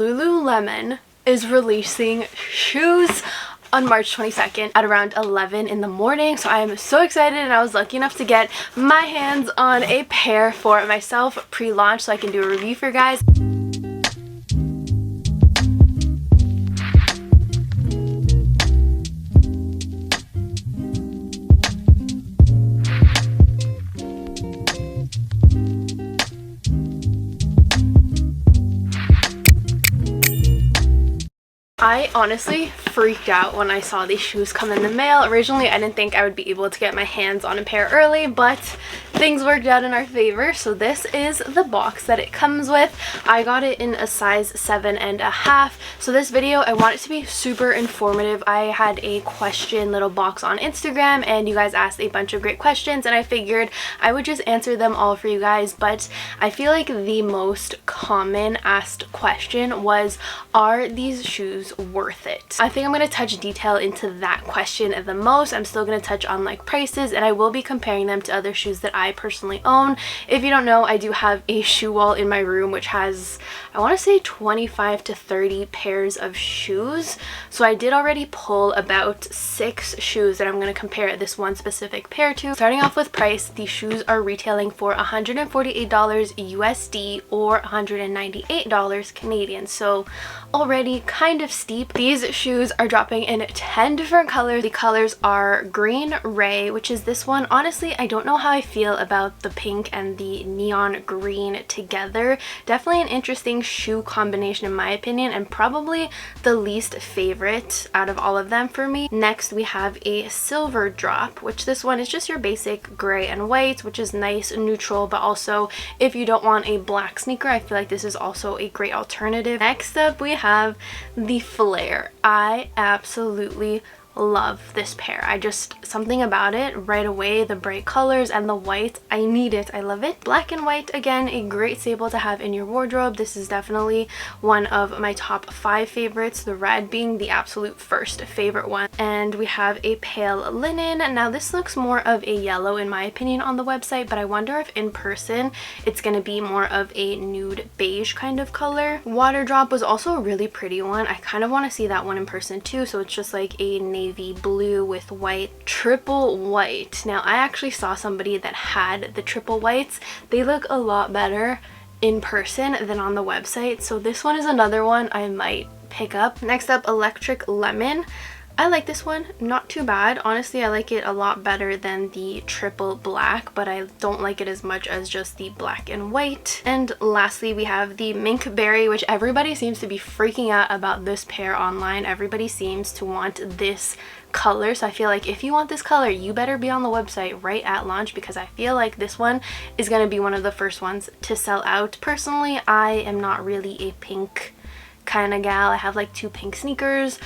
Lululemon is releasing shoes on March 22nd at around 11 in the morning, so I am so excited, and I was lucky enough to get my hands on a pair for myself pre-launch so I can do a review for you guys. I honestly freaked out when I saw these shoes come in the mail. Originally, I didn't think I would be able to get my hands on a pair early, but things worked out in our favor. So this is the box that it comes with. I got it in a size 7.5. So this video, I want it to be super informative. I had a question little box on Instagram, and you guys asked a bunch of great questions, and I figured I would just answer them all for you guys. But I feel like the most common asked question was, are these shoes worth it? I think I'm going to touch detail into that question the most. I'm still going to touch on like prices, and I will be comparing them to other shoes that I personally own. If you don't know, I do have a shoe wall in my room which has, I want to say, 25 to 30 pairs of shoes. So I did already pull about 6 shoes that I'm going to compare this one specific pair to. Starting off with price, these shoes are retailing for $148 USD or $198 Canadian. So already kind of steep. These shoes are dropping in 10 different colors. The colors are green ray, which is this one. Honestly, I don't know how I feel about the pink and the neon green together. Definitely an interesting shoe combination in my opinion, and probably the least favorite out of all of them for me. Next, we have a silver drop, which this one is just your basic gray and white, which is nice and neutral, but also if you don't want a black sneaker, I feel like this is also a great alternative. Next up, we have the flare. I absolutely love this pair. Something about it right away, the bright colors and the white, I need it. I love it. Black and white, again, a great staple to have in your wardrobe. This is definitely one of my top 5 favorites, the red being the absolute first favorite one. And we have a pale linen. Now this looks more of a yellow in my opinion on the website, but I wonder if in person it's going to be more of a nude beige kind of color. Water drop was also a really pretty one. I kind of want to see that one in person too. So it's just like a navy blue with white, triple white. Now I actually saw somebody that had the triple whites. They look a lot better in person than on the website, so this one is another one I might pick up. Next up, electric lemon. I like this one, not too bad. Honestly, I like it a lot better than the triple black, but I don't like it as much as just the black and white. And lastly, we have the mink berry, which everybody seems to be freaking out about this pair online. Everybody seems to want this color, so I feel like if you want this color, you better be on the website right at launch, because I feel like this one is going to be one of the first ones to sell out. Personally, I am not really a pink kind of gal. I have like 2 pink sneakers,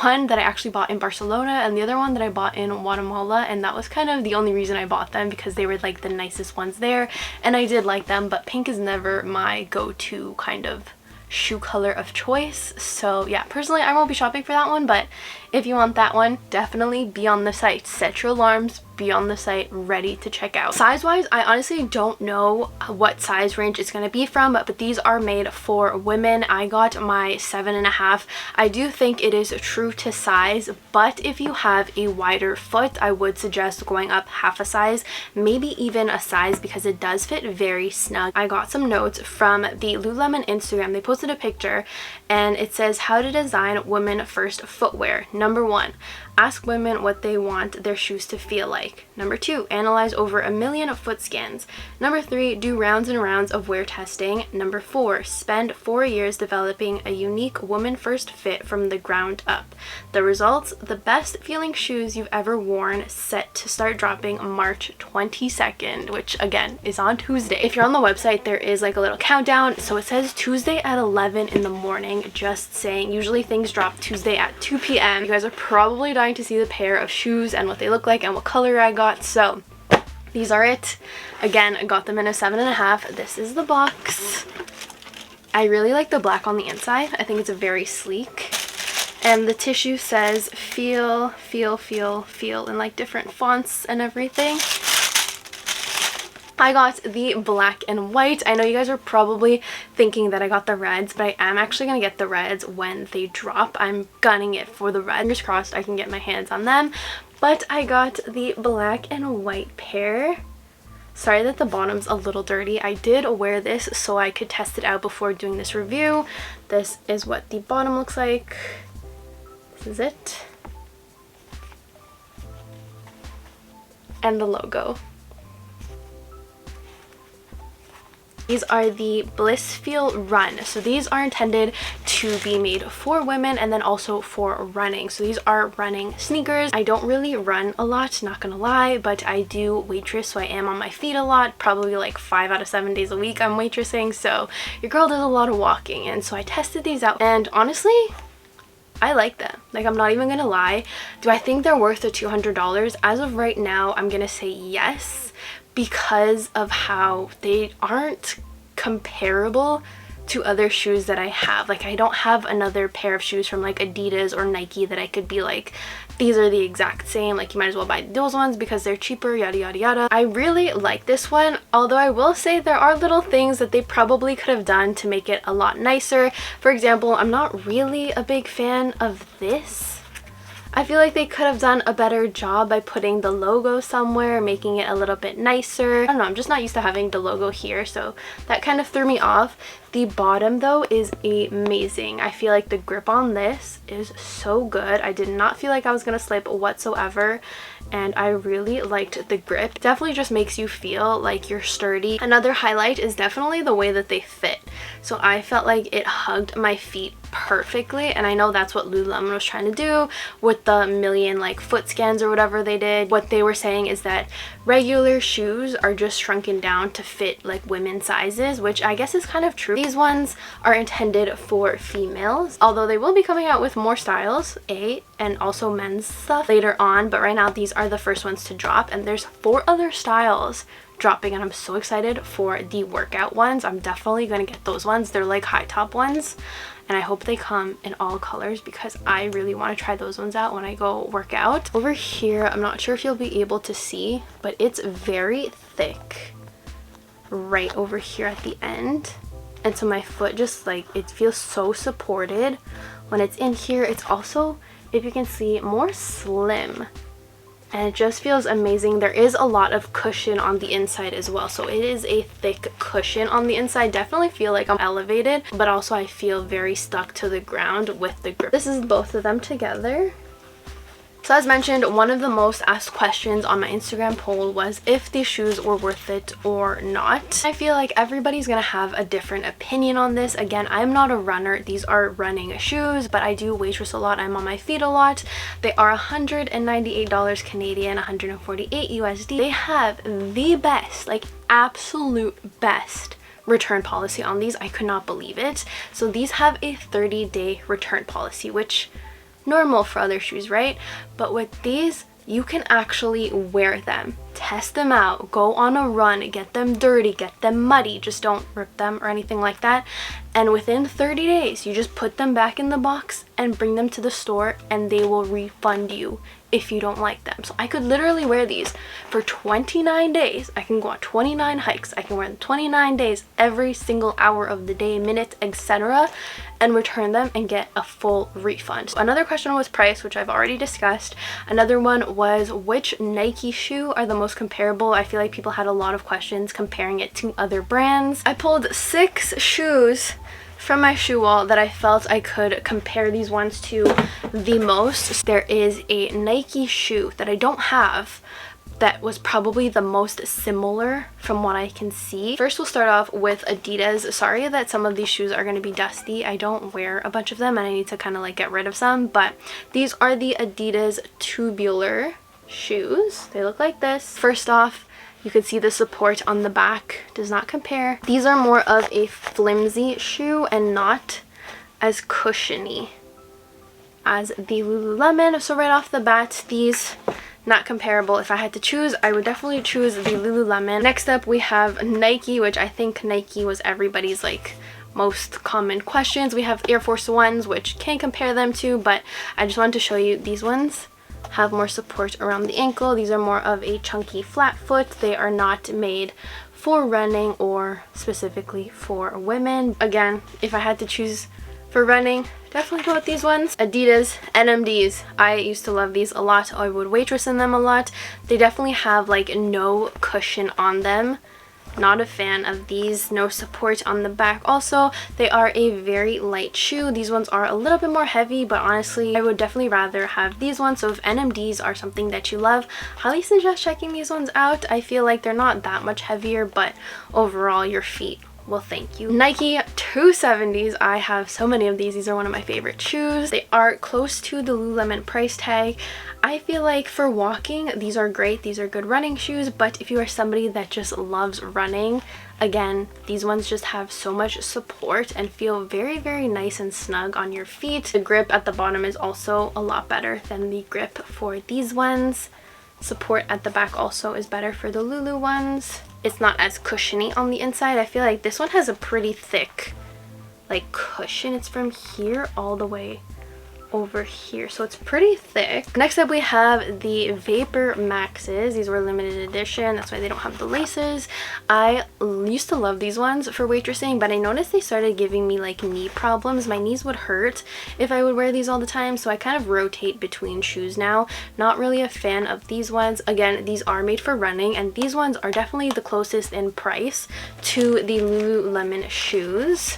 one that I actually bought in Barcelona and the other one that I bought in Guatemala, and that was kind of the only reason I bought them, because they were like the nicest ones there and I did like them, but pink is never my go-to kind of shoe color of choice. So yeah, personally I won't be shopping for that one, but if you want that one, definitely be on the site. Set your alarms, be on the site, ready to check out. Size wise, I honestly don't know what size range it's going to be from, but these are made for women. I got my 7.5. I do think it is true to size, but if you have a wider foot, I would suggest going up half a size, maybe even a size, because it does fit very snug. I got some notes from the Lululemon Instagram. They posted a picture and it says how to design women first footwear. Number 1, ask women what they want their shoes to feel like. Number 2, analyze over 1 million foot scans. Number 3, do rounds and rounds of wear testing. Number 4, spend 4 years developing a unique woman first fit from the ground up. The results, the best feeling shoes you've ever worn, set to start dropping March 22nd, which again is on Tuesday. If you're on the website, there is like a little countdown, so it says Tuesday at 11 in the morning, just saying. Usually things drop Tuesday at 2 p.m. You guys are probably dying to see the pair of shoes and what they look like and what color I got, so these are it. Again, I got them in a 7.5. This is the box. I really like the black on the inside. I think it's a very sleek, and the tissue says feel, feel, feel, feel in like different fonts and everything. I got the black and white. I know you guys are probably thinking that I got the reds, but I am actually going to get the reds when they drop. I'm gunning it for the red. Fingers crossed I can get my hands on them. But I got the black and white pair. Sorry that the bottom's a little dirty. I did wear this so I could test it out before doing this review. This is what the bottom looks like. This is it. And the logo. These are the Blissfeel Run. So these are intended to be made for women and then also for running. So these are running sneakers. I don't really run a lot, not gonna lie, but I do waitress, so I am on my feet a lot. Probably like 5 out of 7 days a week I'm waitressing, so your girl does a lot of walking. And so I tested these out, and honestly, I like them. Like, I'm not even gonna lie. Do I think they're worth the $200? As of right now, I'm gonna say yes, because of how they aren't comparable to other shoes that I have. Like, I don't have another pair of shoes from like Adidas or Nike that I could be like, these are the exact same. Like, you might as well buy those ones because they're cheaper, yada yada yada. I really like this one, although I will say there are little things that they probably could have done to make it a lot nicer. For example, I'm not really a big fan of this. I feel like they could have done a better job by putting the logo somewhere, making it a little bit nicer. I don't know, I'm just not used to having the logo here, so that kind of threw me off. The bottom though is amazing. I feel like the grip on this is so good. I did not feel like I was gonna slip whatsoever, and I really liked the grip. Definitely just makes you feel like you're sturdy. Another highlight is definitely the way that they fit. So I felt like it hugged my feet perfectly, and I know that's what Lululemon was trying to do with the million like foot scans or whatever they did. What they were saying is that regular shoes are just shrunken down to fit like women's sizes, which I guess is kind of true. These ones are intended for females, although they will be coming out with more styles, and also men's stuff later on, but right now these are the first ones to drop, and there's 4 other styles dropping, and I'm so excited for the workout ones. I'm definitely gonna get those ones. They're like high top ones, and I hope they come in all colors because I really want to try those ones out when I go work out. Over here, I'm not sure if you'll be able to see, but it's very thick right over here at the end, and so my foot just like, it feels so supported when it's in here. It's also, if you can see, more slim, and it just feels amazing. There is a lot of cushion on the inside as well, so it is a thick cushion on the inside. Definitely feel like I'm elevated, but also I feel very stuck to the ground with the grip. This is both of them together. So as mentioned, one of the most asked questions on my Instagram poll was if these shoes were worth it or not. I feel like everybody's gonna have a different opinion on this. Again, I'm not a runner. These are running shoes, but I do waitress a lot. I'm on my feet a lot. They are $198 Canadian, 148 USD. They have the best, like absolute best return policy on these. I could not believe it. So these have a 30-day return policy, which normal for other shoes, right? But with these, you can actually wear them, test them out, go on a run, get them dirty, get them muddy, just don't rip them or anything like that, and within 30 days you just put them back in the box and bring them to the store, and they will refund you if you don't like them. So I could literally wear these for 29 days. I can go on 29 hikes. I can wear them 29 days, every single hour of the day, minute, etc., and return them and get a full refund. So another question was price, which I've already discussed. Another one was which Nike shoe are the most comparable. I feel like people had a lot of questions comparing it to other brands. I pulled 6 shoes from my shoe wall that I felt I could compare these ones to the most. There is a Nike shoe that I don't have that was probably the most similar from what I can see. First, we'll start off with Adidas. Sorry that some of these shoes are going to be dusty. I don't wear a bunch of them and I need to kind of like get rid of some, but these are the Adidas tubular shoes. They look like this. First off, you can see the support on the back does not compare. These are more of a flimsy shoe and not as cushiony as the Lululemon. So right off the bat, these not comparable. If I had to choose, I would definitely choose the Lululemon. Next up, we have Nike, which I think Nike was everybody's like most common questions. We have Air Force Ones, which can't compare them to, but I just wanted to show you these ones have more support around the ankle. These are more of a chunky flat foot. They are not made for running or specifically for women. Again, if I had to choose for running, definitely go with these ones. Adidas NMDs. I used to love these a lot. I would waitress in them a lot. They definitely have like no cushion on them. Not a fan of these. No support on the back. Also, they are a very light shoe. These ones are a little bit more heavy, but honestly, I would definitely rather have these ones. So if NMDs are something that you love, highly suggest checking these ones out. I feel like they're not that much heavier, but overall, your feet well, thank you. Nike 270s. I have so many of these. These are one of my favorite shoes. They are close to the Lululemon price tag. I feel like for walking, these are great. These are good running shoes, but if you are somebody that just loves running, again, these ones just have so much support and feel very, very nice and snug on your feet. The grip at the bottom is also a lot better than the grip for these ones. Support at the back also is better for the Lulu ones. It's not as cushiony on the inside. I feel like this one has a pretty thick like cushion. It's from here all the way over here, so it's pretty thick. Next up we have the Vapor Maxes. These were limited edition, that's why they don't have the laces. I used to love these ones for waitressing, but I noticed they started giving me like knee problems. My knees would hurt if I would wear these all the time, so I kind of rotate between shoes now. Not really a fan of these ones. Again, these are made for running, and these ones are definitely the closest in price to the Lululemon shoes,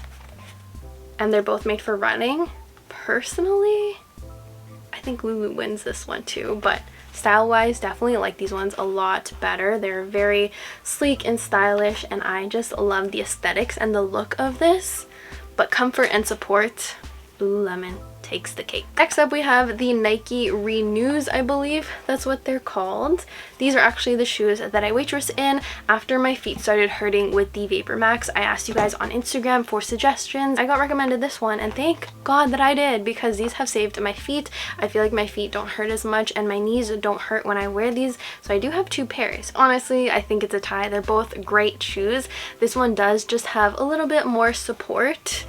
and they're both made for running. Personally, I think Lulu wins this one too, but style-wise, definitely like these ones a lot better. They're very sleek and stylish, and I just love the aesthetics and the look of this. But comfort and support, Lululemon takes the cake. Next up we have the Nike Renews, I believe that's what they're called. These are actually the shoes that I waitress in. After my feet started hurting with the Vapor Max, I asked you guys on Instagram for suggestions. I got recommended this one, and thank God that I did, because these have saved my feet. I feel like my feet don't hurt as much and my knees don't hurt when I wear these, so I do have two pairs. Honestly, I think it's a tie. They're both great shoes. This one does just have a little bit more support,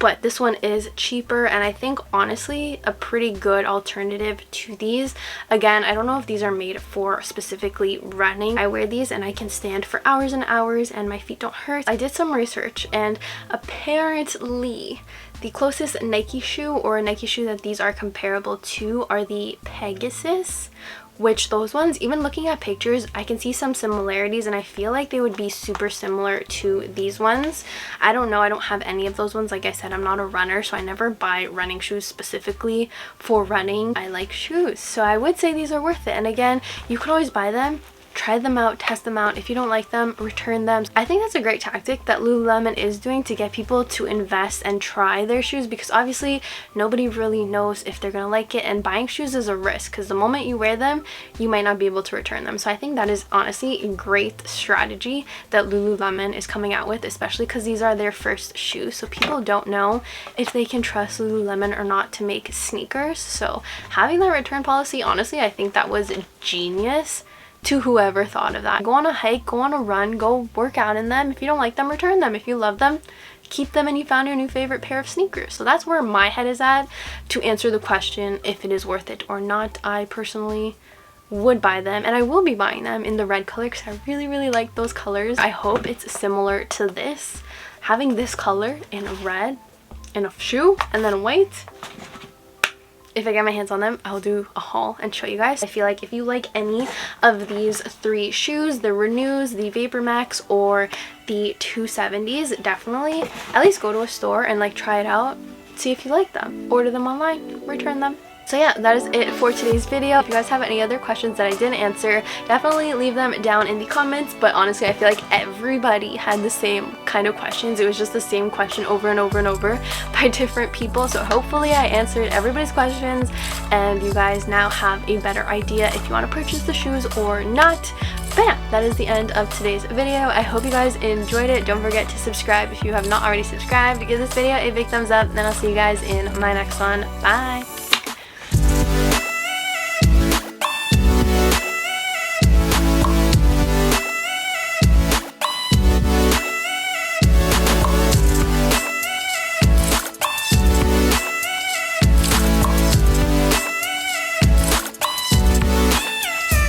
but this one is cheaper, and I think honestly a pretty good alternative to these. Again, I don't know if these are made for specifically running. I wear these and I can stand for hours and hours and my feet don't hurt. I did some research, and apparently the closest Nike shoe or a Nike shoe that these are comparable to are the Pegasus, which those ones, even looking at pictures, I can see some similarities, and I feel like they would be super similar to these ones. I don't know, I don't have any of those ones. Like I said, I'm not a runner, so I never buy running shoes specifically for running. I like shoes, so I would say these are worth it. And again, you could always buy them, try them out, test them out. If you don't like them, return them. I think that's a great tactic that Lululemon is doing to get people to invest and try their shoes, because obviously nobody really knows if they're gonna like it, and buying shoes is a risk because the moment you wear them, you might not be able to return them. So I think that is honestly a great strategy that Lululemon is coming out with, especially because these are their first shoes, so people don't know if they can trust Lululemon or not to make sneakers. So having that return policy, honestly, I think that was genius to whoever thought of that. Go on a hike, go on a run, go work out in them. If you don't like them, return them. If you love them, keep them, and you found your new favorite pair of sneakers. So that's where my head is at to answer the question if it is worth it or not. I personally would buy them, and I will be buying them in the red color because I really, really like those colors. I hope it's similar to this. Having this color in a red in a shoe and then white, if I get my hands on them, I'll do a haul and show you guys. I feel like if you like any of these three shoes, the Renews, the Vapor Max, or the 270s, definitely at least go to a store and like try it out, see if you like them, order them online, return them. So yeah, that is it for today's video. If you guys have any other questions that I didn't answer, definitely leave them down in the comments. But honestly, I feel like everybody had the same kind of questions. It was just the same question over and over and over by different people. So hopefully I answered everybody's questions, and you guys now have a better idea if you want to purchase the shoes or not. But yeah, that is the end of today's video. I hope you guys enjoyed it. Don't forget to subscribe if you have not already subscribed. Give this video a big thumbs up, and then I'll see you guys in my next one. Bye!